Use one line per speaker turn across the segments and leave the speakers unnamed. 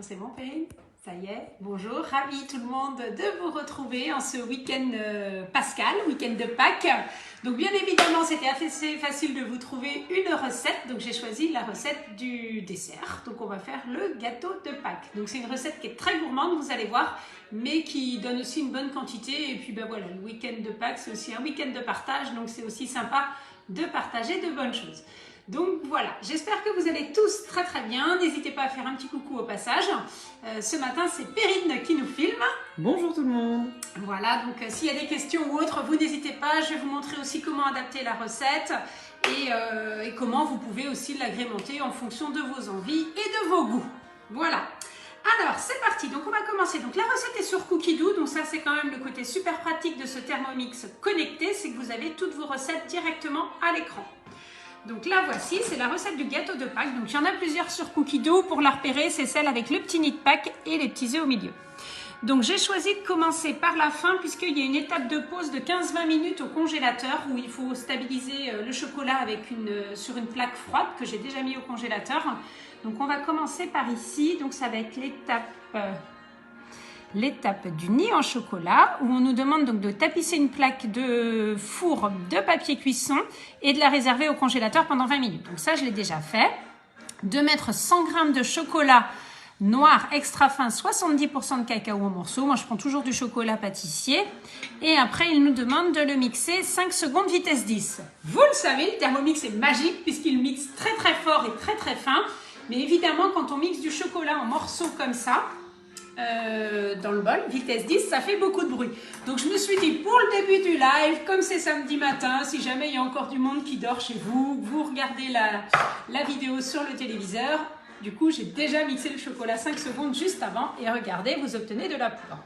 C'est bon, Perrine? Ça y est, bonjour, ravi tout le monde de vous retrouver en ce week-end pascal, week-end de Pâques. Donc bien évidemment, c'était assez facile de vous trouver une recette, donc j'ai choisi la recette du dessert. Donc on va faire le gâteau de Pâques. Donc c'est une recette qui est très gourmande, vous allez voir, mais qui donne aussi une bonne quantité. Et puis ben voilà, le week-end de Pâques, c'est aussi un week-end de partage, donc c'est aussi sympa de partager de bonnes choses. Donc voilà, j'espère que vous allez tous très très bien. N'hésitez pas à faire un petit coucou au passage. Ce matin, c'est Perrine qui nous filme.
Bonjour tout le monde.
Voilà, donc s'il y a des questions ou autres, vous n'hésitez pas. Je vais vous montrer aussi comment adapter la recette et comment vous pouvez aussi l'agrémenter en fonction de vos envies et de vos goûts. Voilà. Alors, c'est parti. Donc, on va commencer. Donc, la recette est sur Cookidoo. Donc, ça, c'est quand même le côté super pratique de ce Thermomix connecté. C'est que vous avez toutes vos recettes directement à l'écran. Donc là voici, c'est la recette du gâteau de Pâques. Donc il y en a plusieurs sur Cookidoo. Pour la repérer, c'est celle avec le petit nid de Pâques et les petits œufs au milieu. Donc j'ai choisi de commencer par la fin puisqu'il y a une étape de pause de 15-20 minutes au congélateur où il faut stabiliser le chocolat avec sur une plaque froide que j'ai déjà mis au congélateur. Donc on va commencer par ici. Donc ça va être l'étape du nid en chocolat où on nous demande donc de tapisser une plaque de four de papier cuisson et de la réserver au congélateur pendant 20 minutes. Donc ça, je l'ai déjà fait. De mettre 100 g de chocolat noir extra fin, 70% de cacao en morceaux. Moi, je prends toujours du chocolat pâtissier. Et après, il nous demande de le mixer 5 secondes vitesse 10. Vous le savez, le Thermomix est magique puisqu'il mixe très très fort et très très fin. Mais évidemment, quand on mixe du chocolat en morceaux comme ça, dans le bol, vitesse 10, ça fait beaucoup de bruit. Donc je me suis dit, pour le début du live, comme c'est samedi matin, si jamais il y a encore du monde qui dort chez vous, vous regardez la vidéo sur le téléviseur, du coup j'ai déjà mixé le chocolat 5 secondes juste avant et regardez, vous obtenez de la poudre.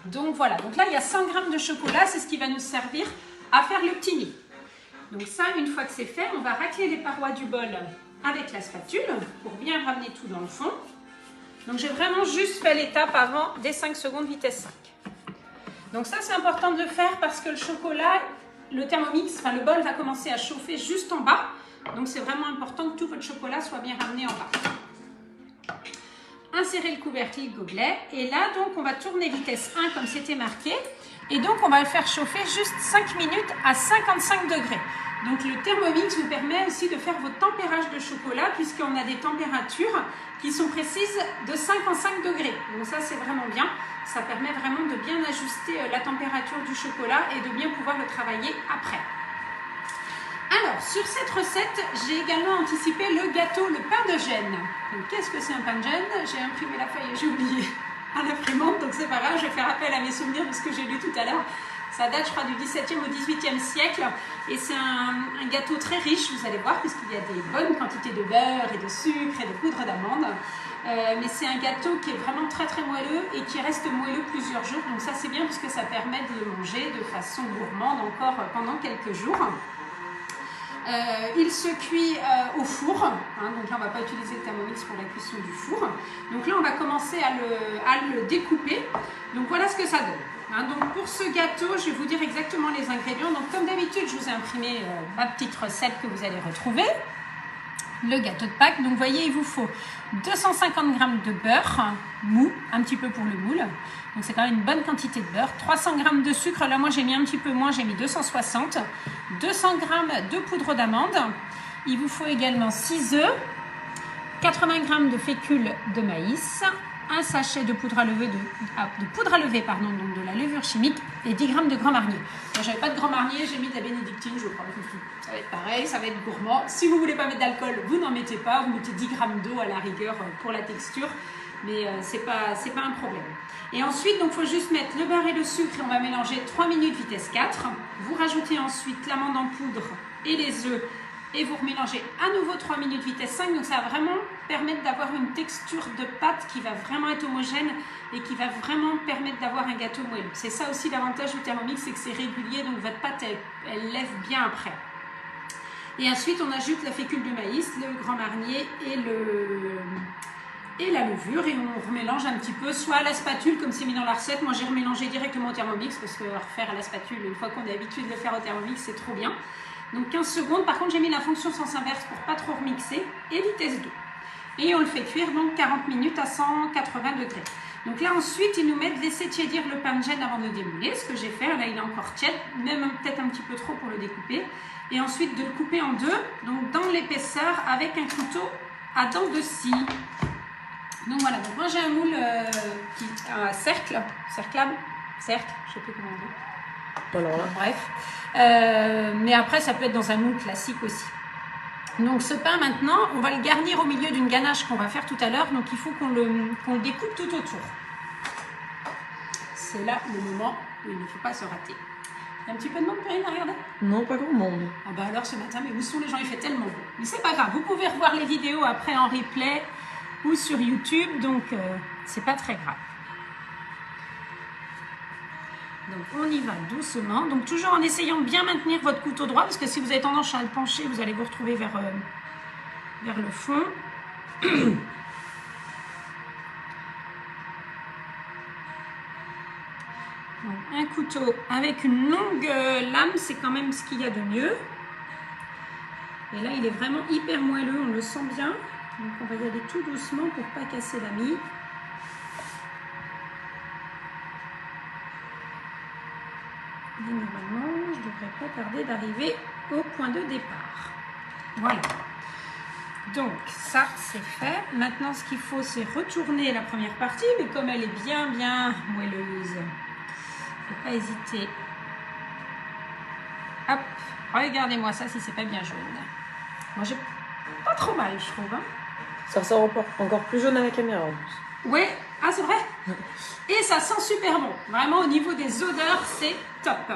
Donc voilà, donc là il y a 100 g de chocolat, c'est ce qui va nous servir à faire le petit nid. Donc ça, une fois que c'est fait, on va racler les parois du bol avec la spatule pour bien ramener tout dans le fond. Donc j'ai vraiment juste fait l'étape avant des 5 secondes vitesse 5. Donc ça c'est important de le faire parce que le chocolat, le Thermomix, enfin le bol va commencer à chauffer juste en bas. Donc c'est vraiment important que tout votre chocolat soit bien ramené en bas. Insérez le couvercle, le gobelet. Et là donc on va tourner vitesse 1 comme c'était marqué. Et donc on va le faire chauffer juste 5 minutes à 55 degrés. Donc le Thermomix vous permet aussi de faire votre tempérage de chocolat puisqu'on a des températures qui sont précises de 5 en 5 degrés. Donc ça c'est vraiment bien, ça permet vraiment de bien ajuster la température du chocolat et de bien pouvoir le travailler après. Alors sur cette recette, j'ai également anticipé le gâteau, le pain de gêne. Donc qu'est-ce que c'est un pain de gêne? J'ai imprimé la feuille et j'ai oublié à l'imprimante, donc c'est pas grave, je vais faire appel à mes souvenirs de ce que j'ai lu tout à l'heure. Ça date, je crois, du XVIIe au XVIIIe siècle et c'est un gâteau très riche, vous allez voir, puisqu'il y a des bonnes quantités de beurre et de sucre et de poudre d'amande. Mais c'est un gâteau qui est vraiment très très moelleux et qui reste moelleux plusieurs jours. Donc ça, c'est bien puisque ça permet de le manger de façon gourmande encore pendant quelques jours. Il se cuit au four, donc là on ne va pas utiliser le Thermomix pour la cuisson du four. Donc là on va commencer à le découper. Donc voilà ce que ça donne. Donc pour ce gâteau, je vais vous dire exactement les ingrédients. Donc comme d'habitude, je vous ai imprimé ma petite recette que vous allez retrouver. Le gâteau de Pâques. Donc vous voyez, il vous faut 250 g de beurre mou, un petit peu pour le moule. Donc c'est quand même une bonne quantité de beurre. 300 g de sucre, là moi j'ai mis un petit peu moins, j'ai mis 260. 200 g de poudre d'amande. Il vous faut également 6 œufs, 80 g de fécule de maïs, un sachet de poudre à lever, donc de la levure chimique et 10 g de Grand Marnier. Moi j'avais pas de Grand Marnier, j'ai mis de la bénédictine, je crois. Ça va être pareil, ça va être gourmand. Si vous voulez pas mettre d'alcool, vous n'en mettez pas, vous mettez 10 g d'eau à la rigueur pour la texture, mais c'est pas un problème. Et ensuite, donc faut juste mettre le beurre et le sucre et on va mélanger 3 minutes vitesse 4. Vous rajoutez ensuite l'amande en poudre et les œufs et vous remélangez à nouveau 3 minutes vitesse 5. Donc ça va vraiment permettre d'avoir une texture de pâte qui va vraiment être homogène et qui va vraiment permettre d'avoir un gâteau moelleux. C'est ça aussi l'avantage du Thermomix, c'est que c'est régulier, donc votre pâte elle lève bien après. Et ensuite on ajoute la fécule de maïs, le Grand Marnier et la levure et on remélange un petit peu, soit à la spatule comme c'est mis dans la recette. Moi j'ai remélangé directement au Thermomix parce que refaire à la spatule, une fois qu'on est habitué de le faire au Thermomix, c'est trop bien. Donc 15 secondes, par contre j'ai mis la fonction sens inverse pour pas trop remixer et vitesse 2. Et on le fait cuire donc 40 minutes à 180 degrés. Donc là ensuite ils nous mettent de laisser tiédir le pain de gêne avant de le démouler, ce que j'ai fait. Là il est encore tiède, même peut-être un petit peu trop pour le découper. Et ensuite de le couper en deux, donc dans l'épaisseur avec un couteau à dents de scie. Donc voilà, donc moi j'ai un moule cercle, je sais plus comment on dit.
Alors là.
Bref, mais après ça peut être dans un moule classique aussi. Donc ce pain maintenant, on va le garnir au milieu d'une ganache qu'on va faire tout à l'heure, donc il faut qu'on le découpe tout autour. C'est là le moment où il ne faut pas se rater. Il y a un petit peu de monde, Perrine, à regarder?
Non, pas grand monde.
Ah bah alors ce matin, mais où sont les gens? Il fait tellement beau. Mais c'est pas grave, vous pouvez revoir les vidéos après en replay ou sur YouTube, donc c'est pas très grave. Donc on y va doucement, donc toujours en essayant de bien maintenir votre couteau droit, parce que si vous avez tendance à le pencher, vous allez vous retrouver vers le fond. Donc, un couteau avec une longue lame, c'est quand même ce qu'il y a de mieux. Et là, il est vraiment hyper moelleux, on le sent bien. Donc on va y aller tout doucement pour ne pas casser la mie. Et normalement, je ne devrais pas tarder d'arriver au point de départ. Voilà. Donc ça, c'est fait. Maintenant, ce qu'il faut, c'est retourner la première partie, mais comme elle est bien moelleuse, il ne faut pas hésiter. Hop, regardez-moi ça si c'est pas bien jaune. Moi, j'ai pas trop mal, je trouve. Hein.
Ça ressort encore plus jaune à la caméra en plus.
Ouais, ah c'est vrai. Et ça sent super bon. Vraiment, au niveau des odeurs, c'est top.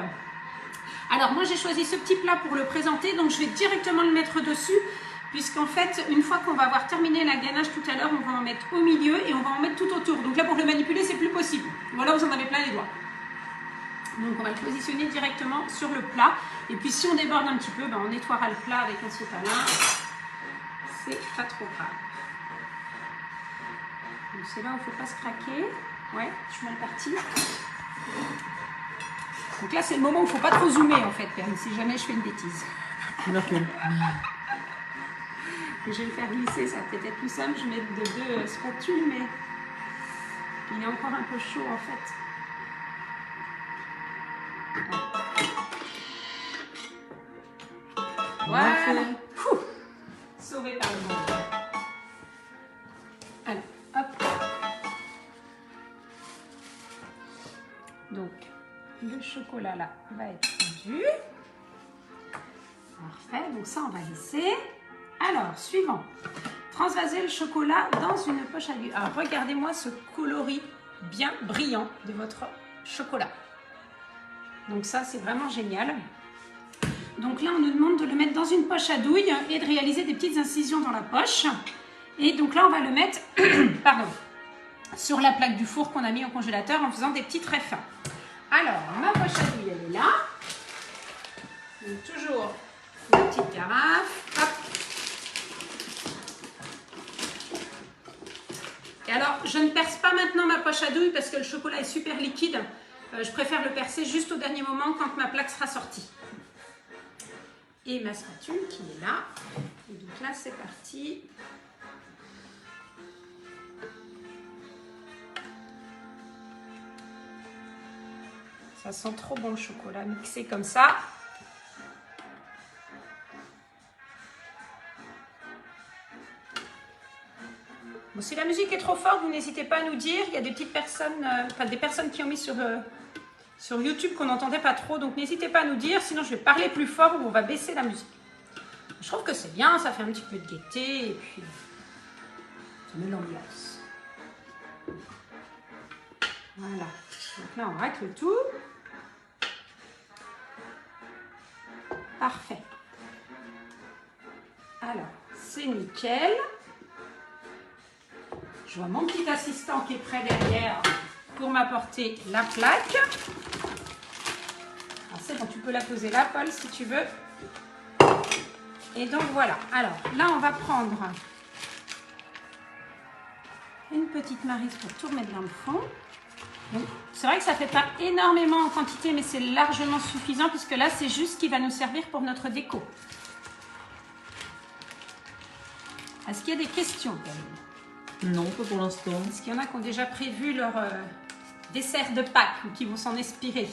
Alors, moi, j'ai choisi ce petit plat pour le présenter, donc je vais directement le mettre dessus, puisqu'en fait, une fois qu'on va avoir terminé la ganache tout à l'heure, on va en mettre au milieu et on va en mettre tout autour. Donc là, pour le manipuler, c'est plus possible. Voilà, vous en avez plein les doigts. Donc, on va le positionner directement sur le plat. Et puis, si on déborde un petit peu, ben, on nettoiera le plat avec un sopalin. C'est pas trop grave. Donc, c'est là où il ne faut pas se craquer. Ouais, je suis mal partie. Donc là, c'est le moment où il ne faut pas trop zoomer, en fait, Perrine, si jamais je fais une bêtise.
Je vais
le faire glisser, ça va peut-être être plus simple. Je mets deux spatules, mais il est encore un peu chaud, en fait. Voilà. Sauvé par le monde. Alors, hop. Donc, le chocolat là va être fondu. Parfait. Donc ça, on va laisser. Alors, suivant. Transvaser le chocolat dans une poche à lui. Alors, regardez-moi ce coloris bien brillant de votre chocolat. Donc ça, c'est vraiment génial. Donc là, on nous demande de le mettre dans une poche à douille et de réaliser des petites incisions dans la poche. Et donc là, on va le mettre sur la plaque du four qu'on a mis au congélateur en faisant des petits traits fins. Alors, ma poche à douille, elle est là. Donc toujours une petite carafe. Hop. Et alors, je ne perce pas maintenant ma poche à douille parce que le chocolat est super liquide. Je préfère le percer juste au dernier moment quand ma plaque sera sortie. Et ma spatule qui est là. Et donc là, c'est parti. Ça sent trop bon le chocolat mixé comme ça. Bon, si la musique est trop forte, vous n'hésitez pas à nous dire. Il y a des petites personnes, des personnes qui ont mis sur YouTube qu'on n'entendait pas trop. Donc n'hésitez pas à nous dire, sinon je vais parler plus fort ou on va baisser la musique. Je trouve que c'est bien, ça fait un petit peu de gaieté et puis ça met l'ambiance. Voilà. Donc là, on racle tout. Parfait. Alors, c'est nickel. Je vois mon petit assistant qui est prêt derrière pour m'apporter la plaque. Alors c'est bon, tu peux la poser là, Paul, si tu veux. Et donc voilà. Alors là, on va prendre une petite maryse pour tout remettre dans le fond. C'est vrai que ça ne fait pas énormément en quantité, mais c'est largement suffisant puisque là, c'est juste ce qui va nous servir pour notre déco. Est-ce qu'il y a des questions, Karine?
Non, pas pour l'instant.
Est-ce qu'il y en a qui ont déjà prévu leur dessert de Pâques ou qui vont s'en inspirer?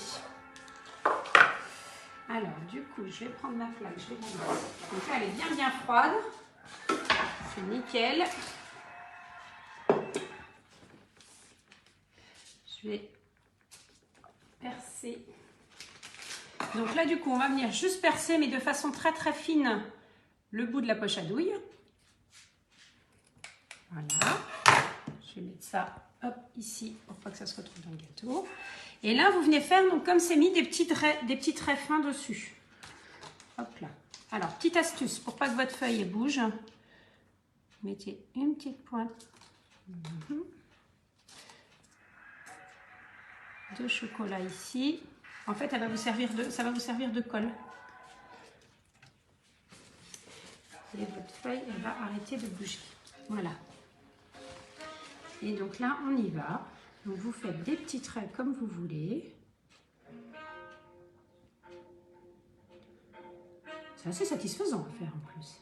Alors, du coup, je vais prendre ma flaque, je vais la mettre. Donc là, elle est bien froide. C'est nickel. Je vais percer. Donc là, du coup, on va venir juste percer, mais de façon très fine, le bout de la poche à douille. Voilà. Je vais mettre ça, hop, ici, pour pas que ça se retrouve dans le gâteau. Et là, vous venez faire, donc comme c'est mis, des petits traits fins dessus. Hop là. Alors, petite astuce, pour pas que votre feuille bouge, mettez une petite pointe de chocolat ici. En fait, ça va vous servir de colle. Et votre feuille, elle va arrêter de bouger. Voilà. Et donc là, on y va. Donc vous faites des petits traits comme vous voulez. C'est assez satisfaisant à faire en plus.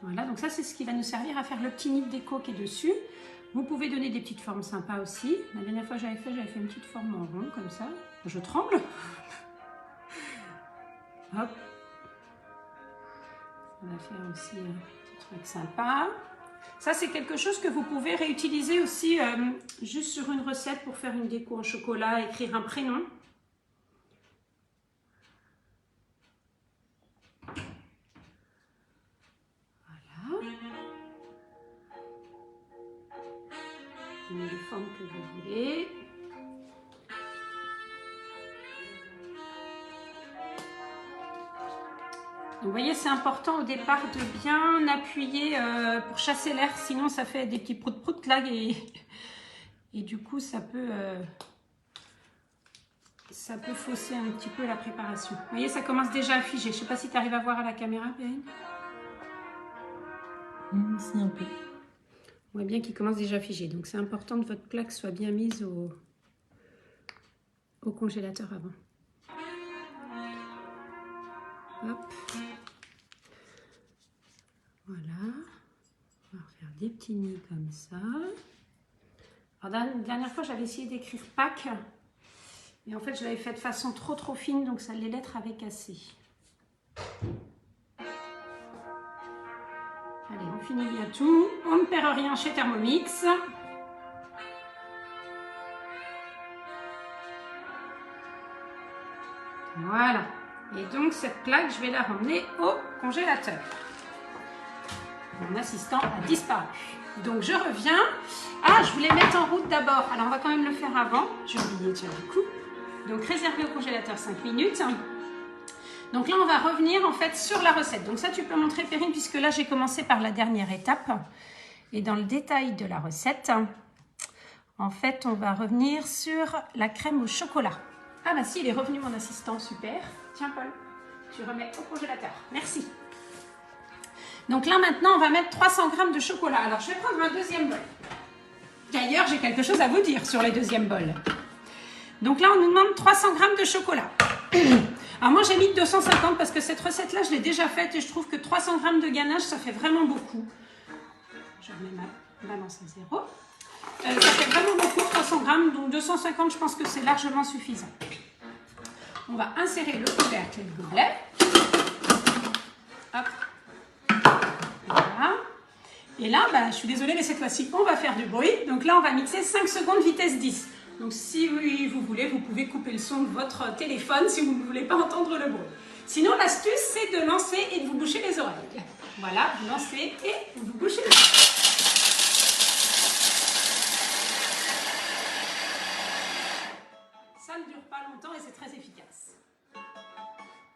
Voilà, donc ça c'est ce qui va nous servir à faire le petit nid de déco qui est dessus. Vous pouvez donner des petites formes sympas aussi. La dernière fois j'avais fait une petite forme en rond comme ça. Je tremble. Hop. On va faire aussi un petit truc sympa. Ça, c'est quelque chose que vous pouvez réutiliser aussi juste sur une recette pour faire une déco en chocolat, écrire un prénom. Voilà. Les formes que vous voulez. Vous voyez, c'est important au départ de bien appuyer pour chasser l'air, sinon ça fait des petits prout-prout là et du coup ça peut fausser un petit peu la préparation. Vous voyez, ça commence déjà à figer. Je ne sais pas si tu arrives à voir à la caméra, Perrine.
Si, un peu.
On voit bien qu'il commence déjà à figer. Donc c'est important que votre plaque soit bien mise au congélateur avant. Hop. Voilà. On va faire des petits nids comme ça. Alors, la dernière fois, j'avais essayé d'écrire Pâques. Et en fait, je l'avais fait de façon trop fine, donc ça, les lettres avaient cassé. Allez, on finit bien tout. On ne perd rien chez Thermomix. Voilà. Et donc, cette plaque, je vais la ramener au congélateur. Mon assistant a disparu. Donc, je reviens. Ah, je voulais mettre en route d'abord. Alors, on va quand même le faire avant. J'ai oublié déjà du coup. Donc, réserver au congélateur 5 minutes. Donc là, on va revenir en fait sur la recette. Donc ça, tu peux montrer, Perrine, puisque là, j'ai commencé par la dernière étape. Et dans le détail de la recette, en fait, on va revenir sur la crème au chocolat. Ah bah si, il est revenu mon assistant, super. Tiens, Paul, tu remets au congélateur. Merci. Donc là, maintenant, on va mettre 300 g de chocolat. Alors, je vais prendre un deuxième bol. D'ailleurs, j'ai quelque chose à vous dire sur les deuxièmes bols. Donc là, on nous demande 300 g de chocolat. Alors moi, j'ai mis 250 parce que cette recette-là, je l'ai déjà faite et je trouve que 300 g de ganache, ça fait vraiment beaucoup. Je remets ma balance à 0. Ça fait vraiment beaucoup, 300 g, donc 250, je pense que c'est largement suffisant. On va insérer le couvercle et le gobelet. Hop. Voilà. Et là, bah, je suis désolée, mais cette fois-ci, on va faire du bruit. Donc là, on va mixer 5 secondes vitesse 10. Donc si vous voulez, vous pouvez couper le son de votre téléphone si vous ne voulez pas entendre le bruit. Sinon, l'astuce, c'est de lancer et de vous boucher les oreilles. Voilà, vous lancez et vous bouchez les oreilles. Ça ne dure pas longtemps et c'est très efficace.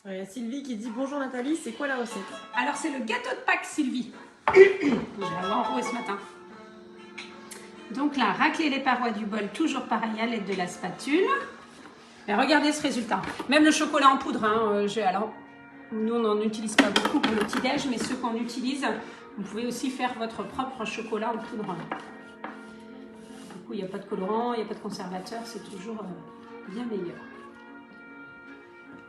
Il y a Sylvie qui dit « Bonjour Nathalie, c'est quoi la recette ?»
Alors, c'est le gâteau de Pâques, Sylvie. Je vais l'avoir enroué ce matin. Donc là, racler les parois du bol, toujours pareil à l'aide de la spatule. Et regardez ce résultat. Même le chocolat en poudre. Hein, alors, nous, on n'en utilise pas beaucoup pour le petit-déj, mais ceux qu'on utilise, vous pouvez aussi faire votre propre chocolat en poudre. Du coup, il n'y a pas de colorant, il n'y a pas de conservateur, c'est toujours bien meilleur.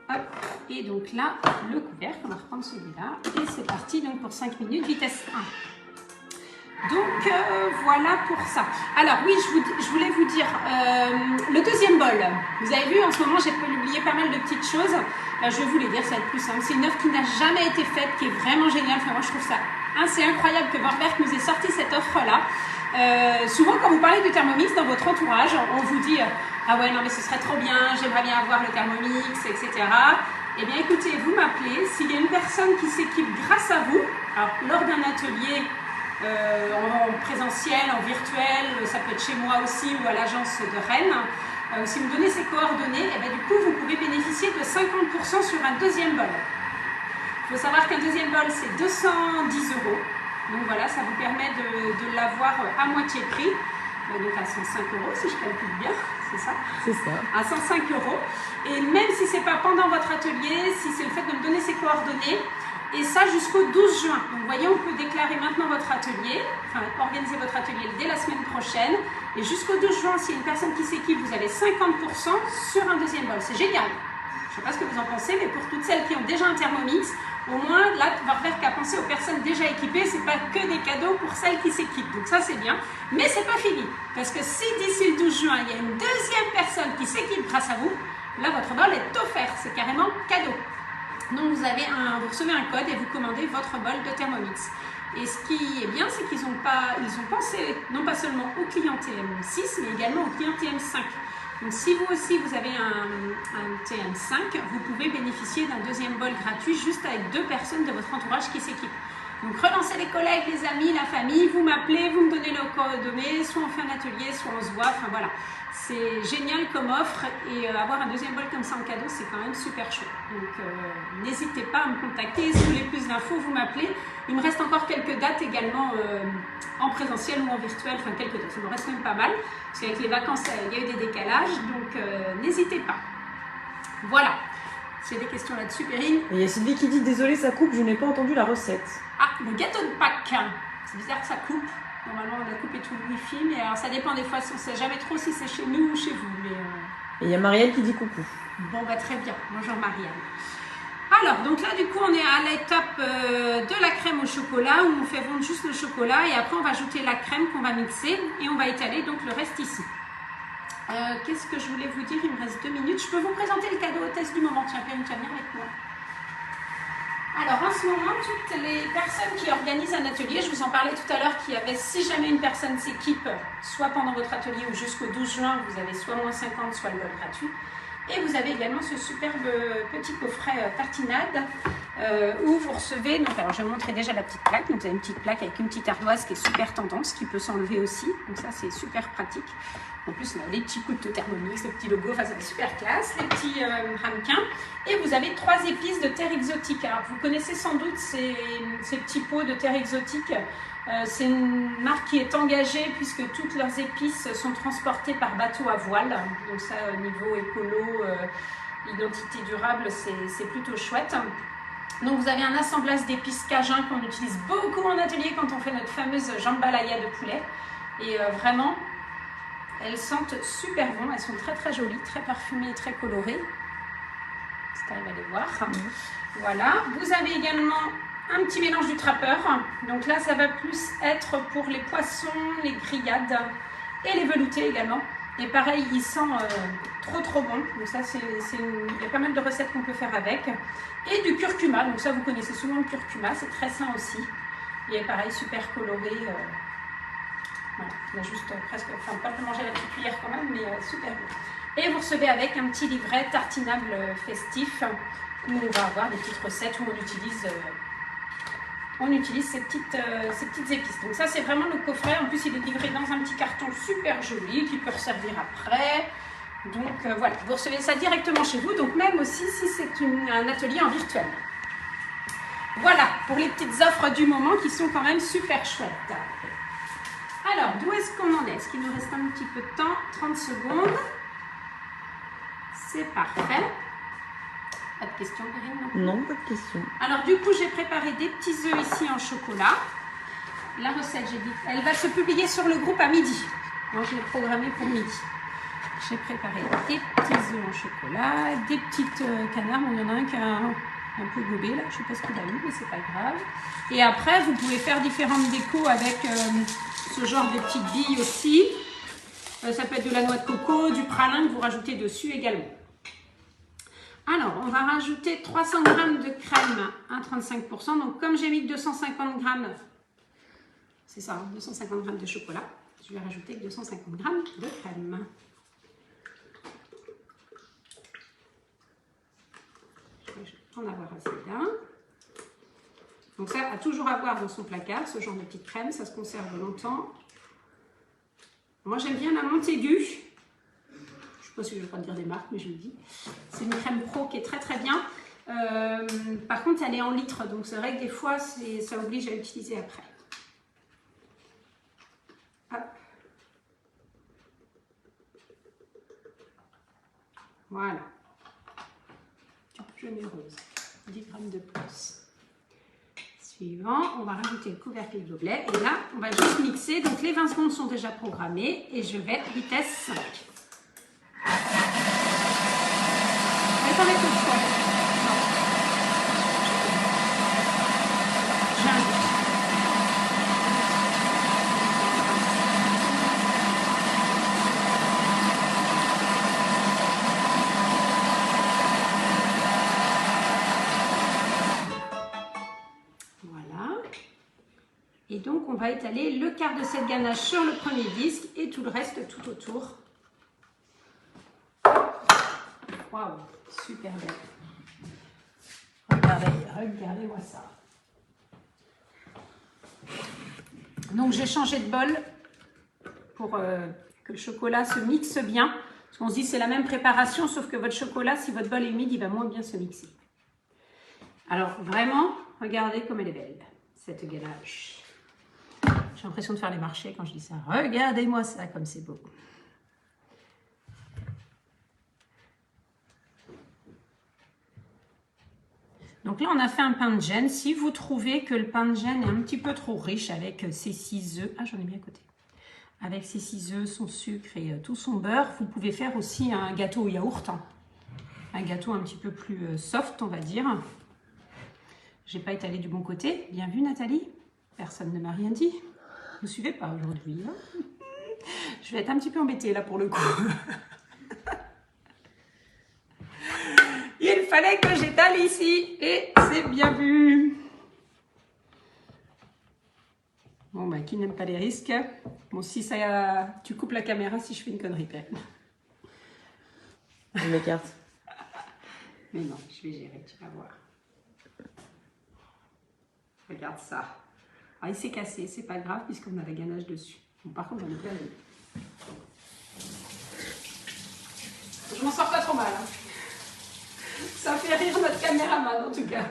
Hop. Et donc là, le couvercle, on va reprendre celui-là. Et c'est parti donc pour 5 minutes, vitesse 1. Donc voilà pour ça. Alors oui, je voulais vous dire, le deuxième bol, vous avez vu en ce moment j'ai publié pas mal de petites choses. Je vais vous les dire, ça va être plus simple. C'est une œuvre qui n'a jamais été faite, qui est vraiment géniale. Enfin, moi je trouve ça c'est incroyable que Vorwerk nous ait sorti cette offre-là. Souvent quand vous parlez du Thermomix dans votre entourage, on vous dit ah ouais non mais ce serait trop bien, j'aimerais bien avoir le Thermomix, etc. Eh bien écoutez, vous m'appelez, s'il y a une personne qui s'équipe grâce à vous, alors lors d'un atelier en présentiel, en virtuel, ça peut être chez moi aussi ou à l'agence de Rennes. Si vous me donnez ces coordonnées, et bien du coup vous pouvez bénéficier de 50% sur un deuxième bol. Il faut savoir qu'un deuxième bol c'est 210 €. Donc voilà, ça vous permet de l'avoir à moitié prix. Donc à 105 € si je calcule bien, c'est ça?
C'est ça. À
105 €. Et même si ce n'est pas pendant votre atelier, si c'est le fait de me donner ces coordonnées, et ça jusqu'au 12 juin. Donc vous voyez, on peut déclarer maintenant votre atelier, enfin organiser votre atelier dès la semaine prochaine. Et jusqu'au 12 juin, s'il y a une personne qui s'équipe, vous avez 50% sur un deuxième bol. C'est génial. Je ne sais pas ce que vous en pensez, mais pour toutes celles qui ont déjà un Thermomix, au moins là, Vorwerk a pensé aux personnes déjà équipées. Ce n'est pas que des cadeaux pour celles qui s'équipent. Donc ça, c'est bien. Mais ce n'est pas fini. Parce que si d'ici le 12 juin, il y a une deuxième personne qui s'équipe grâce à vous, là, votre bol est offert. C'est carrément cadeau. Donc vous recevez un code et vous commandez votre bol de Thermomix. Et ce qui est bien, c'est qu'ils ont pensé non pas seulement aux clients TM6, mais également aux clients TM5. Donc si vous aussi vous avez un TM5, vous pouvez bénéficier d'un deuxième bol gratuit juste avec 2 personnes de votre entourage qui s'équipent. Donc relancez les collègues, les amis, la famille, vous m'appelez, vous me donnez nos coordonnées, soit on fait un atelier, soit on se voit, enfin voilà. C'est génial comme offre et avoir un deuxième bol comme ça en cadeau, c'est quand même super chouette. Donc n'hésitez pas à me contacter, si vous voulez plus d'infos, vous m'appelez. Il me reste encore quelques dates également en présentiel ou en virtuel, enfin quelques dates, il me reste même pas mal, parce qu'avec les vacances, il y a eu des décalages, donc n'hésitez pas. Voilà, j'ai des questions là-dessus, Perrine.
Il y a Sylvie qui dit, désolé ça coupe, je n'ai pas entendu la recette.
Ah, le gâteau de Pâques, c'est bizarre que ça coupe. Normalement, on a coupé tout le wifi, mais alors ça dépend des fois, on ne sait jamais trop si c'est chez nous ou chez vous. Mais
Et il y a Marielle qui dit coucou.
Bon, bah très bien. Bonjour Marielle. Alors, donc là, du coup, on est à l'étape de la crème au chocolat, où on fait fondre juste le chocolat, et après, on va ajouter la crème qu'on va mixer, et on va étaler donc le reste ici. Qu'est-ce que je voulais vous dire? Il me reste 2 minutes. Je peux vous présenter le cadeau hôtesse du moment. Tiens, Perrine, tu vas venir avec moi. Alors en ce moment, toutes les personnes qui organisent un atelier, je vous en parlais tout à l'heure, qu'il y avait, si jamais une personne s'équipe, soit pendant votre atelier ou jusqu'au 12 juin, vous avez soit moins 50, soit le bol gratuit. Et vous avez également ce superbe petit coffret tartinade où vous recevez, donc alors je vais vous montrer déjà la petite plaque, donc vous avez une petite plaque avec une petite ardoise qui est super tendance, qui peut s'enlever aussi, donc ça c'est super pratique. En plus, on a les petits coups de Thermomix, le petit logo, enfin, ça fait super classe, les petits ramequins. Et vous avez 3 épices de terre exotique. Alors, vous connaissez sans doute ces petits pots de terre exotique. C'est une marque qui est engagée puisque toutes leurs épices sont transportées par bateau à voile. Donc ça, au niveau écolo, identité durable, c'est plutôt chouette. Donc, vous avez un assemblage d'épices cajun qu'on utilise beaucoup en atelier quand on fait notre fameuse jambalaya de poulet. Et vraiment... elles sentent super bon, elles sont très très jolies, très parfumées et très colorées. Si tu arrives à les voir. Voilà, vous avez également un petit mélange du trappeur. Donc là, ça va plus être pour les poissons, les grillades et les veloutés également. Et pareil, il sent trop bon. Donc ça, il y a pas mal de recettes qu'on peut faire avec. Et du curcuma, donc ça vous connaissez souvent le curcuma, c'est très sain aussi. Et pareil, super coloré. Voilà, il a juste presque, enfin pas le manger à la petite cuillère quand même, mais super bon. Et vous recevez avec un petit livret tartinable festif où on va avoir des petites recettes où on utilise ces petites épices. Donc ça c'est vraiment le coffret, en plus il est livré dans un petit carton super joli qui peut resservir après. Donc voilà, vous recevez ça directement chez vous, donc même aussi si c'est un atelier en virtuel. Voilà, pour les petites offres du moment qui sont quand même super chouettes. Alors, d'où est-ce qu'on en est? Est-ce qu'il nous reste un petit peu de temps? 30 secondes. C'est parfait. Pas de questions, Perrine?
Non, pas de questions.
Alors, du coup, j'ai préparé des petits œufs ici en chocolat. La recette, j'ai dit, elle va se publier sur le groupe à midi. Moi, je l'ai programmée pour midi. j'ai préparé des petits œufs en chocolat, des petites canards. Bon, il y en a un qui a un peu gobé là, je ne sais pas ce qu'il a eu, mais c'est pas grave. Et après, vous pouvez faire différentes décos avec ce genre de petites billes aussi. Ça peut être de la noix de coco, du pralin que vous rajoutez dessus également. Alors, on va rajouter 300 g de crème à 35%. Donc, comme j'ai mis 250 g, c'est ça, 250 g de chocolat, je vais rajouter 250 g de crème. Je vais en avoir assez d'un. Donc ça, à toujours avoir dans son placard, ce genre de petite crème, ça se conserve longtemps. Moi, j'aime bien la Montaigu. Je ne sais pas si je vais pas dire des marques, mais je le dis. C'est une crème pro qui est très très bien. Par contre, elle est en litres, donc c'est vrai que des fois, ça oblige à utiliser après. Hop. Voilà. Généreuse. 10 g de plus. Suivant, on va rajouter le couvercle de gobelet. Et là, on va juste mixer. Donc, les 20 secondes sont déjà programmées. Et je vais vitesse 5. Attendez tout de suite. Et donc, on va étaler le quart de cette ganache sur le premier disque et tout le reste tout autour. Waouh, super belle. Regardez-moi ça. Donc, j'ai changé de bol pour que le chocolat se mixe bien. Parce qu'on se dit c'est la même préparation, sauf que votre chocolat, si votre bol est humide, il va moins bien se mixer. Alors, vraiment, regardez comme elle est belle, cette ganache. J'ai l'impression de faire les marchés quand je dis ça. Regardez-moi ça, comme c'est beau. Donc là, on a fait un pain de gêne. Si vous trouvez que le pain de gêne est un petit peu trop riche avec ses 6 œufs, ah, j'en ai mis à côté. Avec ses 6 œufs, son sucre et tout son beurre, vous pouvez faire aussi un gâteau au yaourt. Un gâteau un petit peu plus soft, on va dire. J'ai pas étalé du bon côté. Bien vu, Nathalie. Personne ne m'a rien dit. Vous ne suivez pas aujourd'hui. Hein? Je vais être un petit peu embêtée là pour le coup. Il fallait que j'étale ici et c'est bien vu. Bon, bah, qui n'aime pas les risques? Bon, si ça, tu coupes la caméra si je fais une connerie, quand même.
On m'écarte.
Mais non, je vais gérer, tu vas voir. Regarde ça. Ah, il s'est cassé, c'est pas grave puisqu'on a la ganache dessus. Bon, par contre, j'en ai plein de... Je m'en sors pas trop mal. Hein. Ça fait rire notre caméraman en tout cas.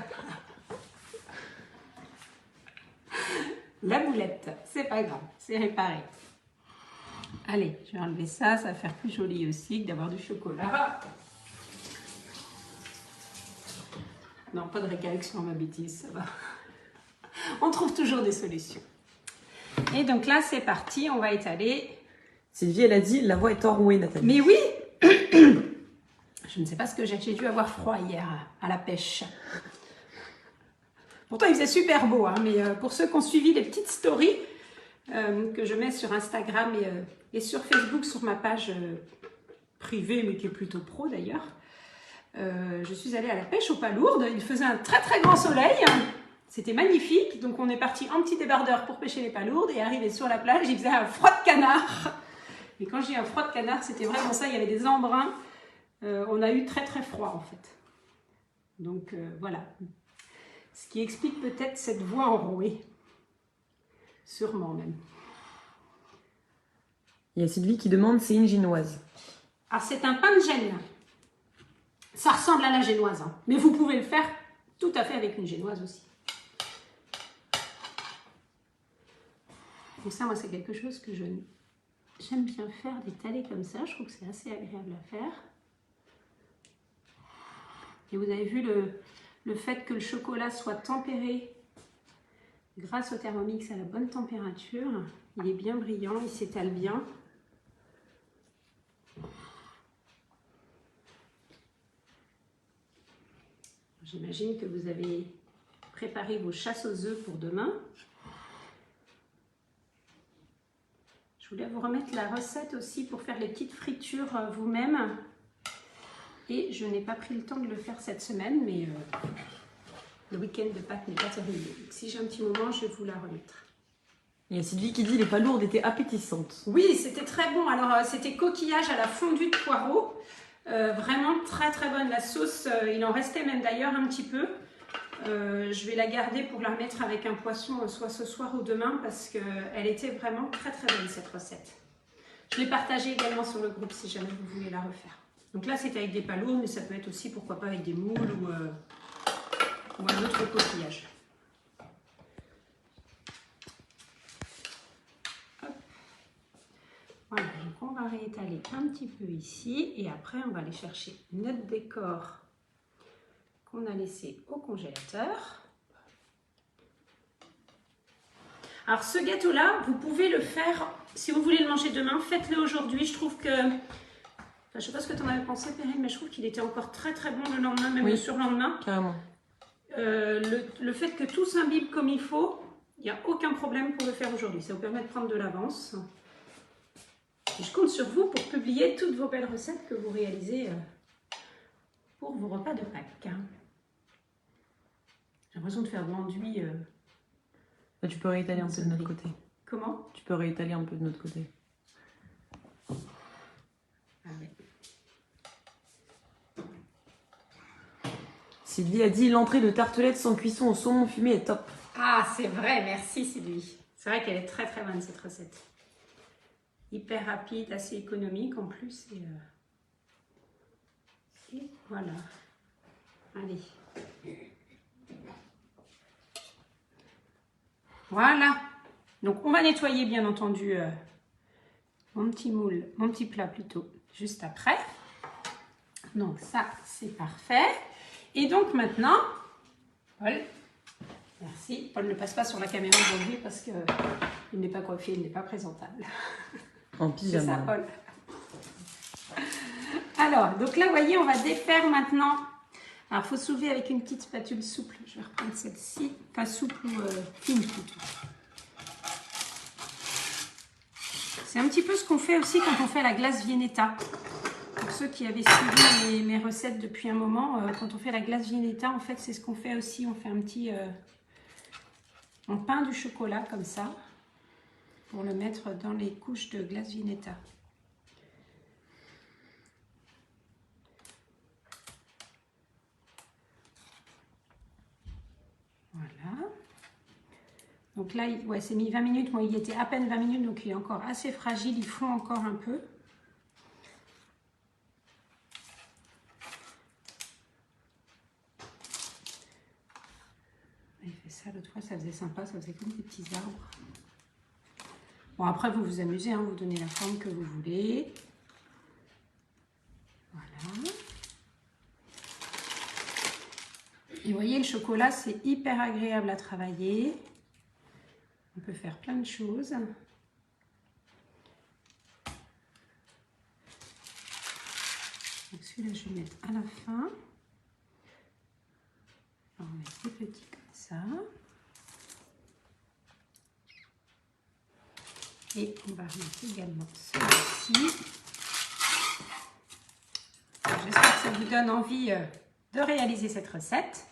La boulette, c'est pas grave, c'est réparé. Allez, je vais enlever ça, ça va faire plus joli aussi que d'avoir du chocolat. Non, pas de récalque sur ma bêtise, ça va. On trouve toujours des solutions. Et donc là, c'est parti, on va étaler.
Sylvie, elle a dit, la voix est enrouée, Nathalie.
Mais oui. Je ne sais pas ce que j'ai dû avoir froid hier à la pêche. Pourtant, il faisait super beau, hein, mais pour ceux qui ont suivi les petites stories que je mets sur Instagram et sur Facebook, sur ma page privée, mais qui est plutôt pro d'ailleurs, je suis allée à la pêche aux Palourdes. Il faisait un très très grand soleil. C'était magnifique. Donc, on est parti en petit débardeur pour pêcher les Palourdes et arrivé sur la plage, il faisait un froid de canard. Et quand j'ai un froid de canard, c'était vraiment ça. Il y avait des embruns. On a eu très très froid en fait. Donc, voilà. Ce qui explique peut-être cette voix enrouée. Sûrement même.
Il y a Sylvie qui demande, c'est une génoise.
Ah, c'est un pain de gêne. Ça ressemble à la génoise. Hein. Mais vous pouvez le faire tout à fait avec une génoise aussi. Donc ça, moi, c'est quelque chose que j'aime bien faire, d'étaler comme ça. Je trouve que c'est assez agréable à faire. Et vous avez vu le fait que le chocolat soit tempéré grâce au Thermomix à la bonne température. Il est bien brillant, il s'étale bien. J'imagine que vous avez préparé vos chasses aux œufs pour demain. Je voulais vous remettre la recette aussi pour faire les petites fritures vous-même. Et je n'ai pas pris le temps de le faire cette semaine, mais le week-end de Pâques n'est pas terminé. Donc, si j'ai un petit moment, je vais vous la remettre.
Il y a Sylvie qui dit les palourdes étaient appétissantes.
Oui, c'était très bon. Alors, c'était coquillage à la fondue de poireaux. Vraiment très très bonne. La sauce, il en restait même d'ailleurs un petit peu. Je vais la garder pour la remettre avec un poisson, soit ce soir ou demain, parce qu'elle était vraiment très très bonne cette recette. Je l'ai partagée également sur le groupe si jamais vous voulez la refaire. Donc là, c'est avec des palourdes, mais ça peut être aussi, pourquoi pas, avec des moules ou un autre coquillage. Voilà, donc on va réétaler un petit peu ici et après on va aller chercher notre décor qu'on a laissé au congélateur. Alors ce gâteau-là, vous pouvez le faire, si vous voulez le manger demain, faites-le aujourd'hui. Je trouve que, enfin, je ne sais pas ce que tu en avais pensé Perrine, mais je trouve qu'il était encore très très bon le lendemain, même le surlendemain.
Carrément.
Le fait que tout s'imbibe comme il faut, il n'y a aucun problème pour le faire aujourd'hui. Ça vous permet de prendre de l'avance. Et je compte sur vous pour publier toutes vos belles recettes que vous réalisez pour vos repas de Pâques. J'ai l'impression de faire de l'enduit.
Tu peux réétaler un peu de notre côté.
Comment?
Tu peux réétaler un peu de notre côté.
Ah ouais.
Sylvie a dit l'entrée de tartelette sans cuisson au saumon fumé est top.
Ah, c'est vrai, merci Sylvie. C'est vrai qu'elle est très très bonne cette recette. Hyper rapide, assez économique en plus. Et voilà. Allez. Voilà. Donc on va nettoyer bien entendu mon petit moule, mon petit plat plutôt, juste après. Donc ça, c'est parfait. Et donc maintenant, Paul, merci. Paul ne passe pas sur la caméra aujourd'hui parce qu'il n'est pas coiffé, il n'est pas présentable.
En pyjama.
C'est ça, Paul. Alors, donc là, vous voyez, on va défaire maintenant. Alors, il faut soulever avec une petite spatule souple. Je vais reprendre celle-ci. Enfin, souple ou fine plutôt. C'est un petit peu ce qu'on fait aussi quand on fait la glace Viennetta. Pour ceux qui avaient suivi mes recettes depuis un moment, quand on fait la glace Viennetta, en fait, c'est ce qu'on fait aussi. On fait un petit... on peint du chocolat comme ça pour le mettre dans les couches de glace Viennetta. Voilà. Donc là, ouais, c'est mis 20 minutes. Moi, il était à peine 20 minutes, donc il est encore assez fragile. Il fond encore un peu. Il fait ça l'autre fois, ça faisait sympa, ça faisait comme des petits arbres. Bon, après, vous vous amusez, hein, vous donnez la forme que vous voulez. Voilà. Et vous voyez, le chocolat, c'est hyper agréable à travailler. On peut faire plein de choses. Donc celui-là, je vais le mettre à la fin. On va mettre des petits comme ça. Et on va remettre également celui-ci. J'espère que ça vous donne envie de réaliser cette recette.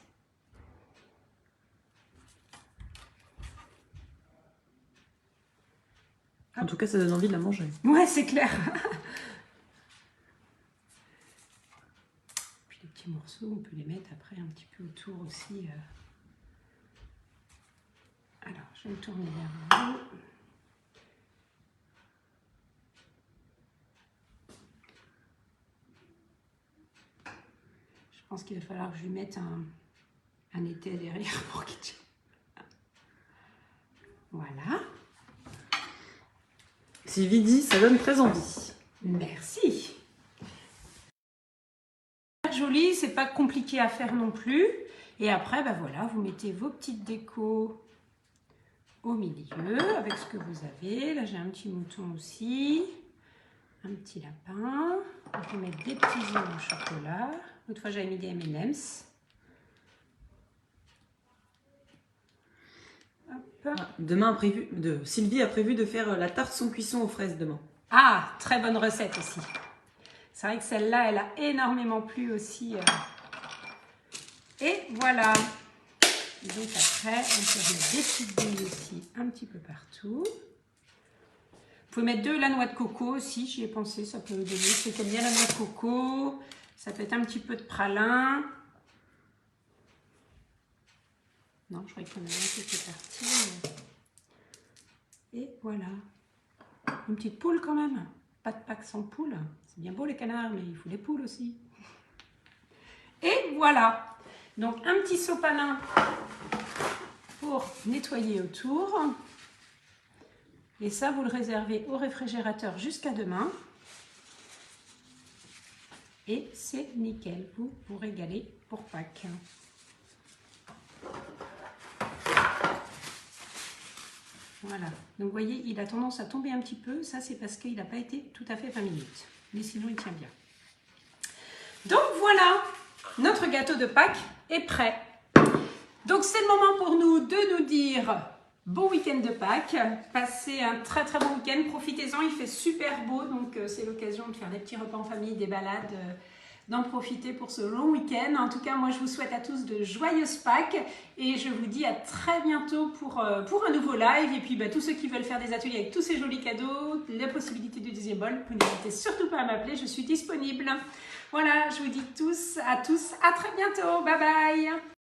En tout cas, ça donne envie de la manger.
Ouais, c'est clair. Puis les petits morceaux, on peut les mettre après un petit peu autour aussi. Alors, je vais me tourner vers vous. Je pense qu'il va falloir que je lui mette un été derrière pour qu'il tienne. Voilà.
Sylvie dit, ça donne très envie.
Merci. Joli, c'est pas compliqué à faire non plus. Et après, ben voilà, vous mettez vos petites décos au milieu avec ce que vous avez. Là, j'ai un petit mouton aussi, un petit lapin. Je vais mettre des petits œufs au chocolat. L'autre fois, j'avais mis des M&M's.
Demain, Sylvie a prévu de faire la tarte sans cuisson aux fraises demain.
Ah, très bonne recette aussi. C'est vrai que celle-là, elle a énormément plu aussi. Et voilà. Et donc après, on peut mettre des petites billes aussi un petit peu partout. Vous pouvez mettre de la noix de coco aussi, j'y ai pensé, ça peut donner. Ceux qui aiment bien la noix de coco, ça peut être un petit peu de pralin. Non, je crois qu'il y en a un qui était parti. Mais... Et voilà. Une petite poule quand même. Pas de Pâques sans poule. C'est bien beau les canards, mais il faut les poules aussi. Et voilà. Donc un petit sopalin pour nettoyer autour. Et ça, vous le réservez au réfrigérateur jusqu'à demain. Et c'est nickel. Vous vous régalez pour Pâques. Voilà. Donc vous voyez, il a tendance à tomber un petit peu. Ça, c'est parce qu'il n'a pas été tout à fait 20 minutes. Mais sinon, il tient bien. Donc voilà, notre gâteau de Pâques est prêt. Donc c'est le moment pour nous de nous dire bon week-end de Pâques. Passez un très très bon week-end. Profitez-en, il fait super beau. Donc c'est l'occasion de faire des petits repas en famille, des balades, d'en profiter pour ce long week-end. En tout cas, moi je vous souhaite à tous de joyeuses Pâques. Et je vous dis à très bientôt pour un nouveau live. Et puis tous ceux qui veulent faire des ateliers avec tous ces jolis cadeaux, la possibilité du deuxième bol, vous n'hésitez surtout pas à m'appeler, je suis disponible. Voilà, je vous dis à tous à très bientôt. Bye bye.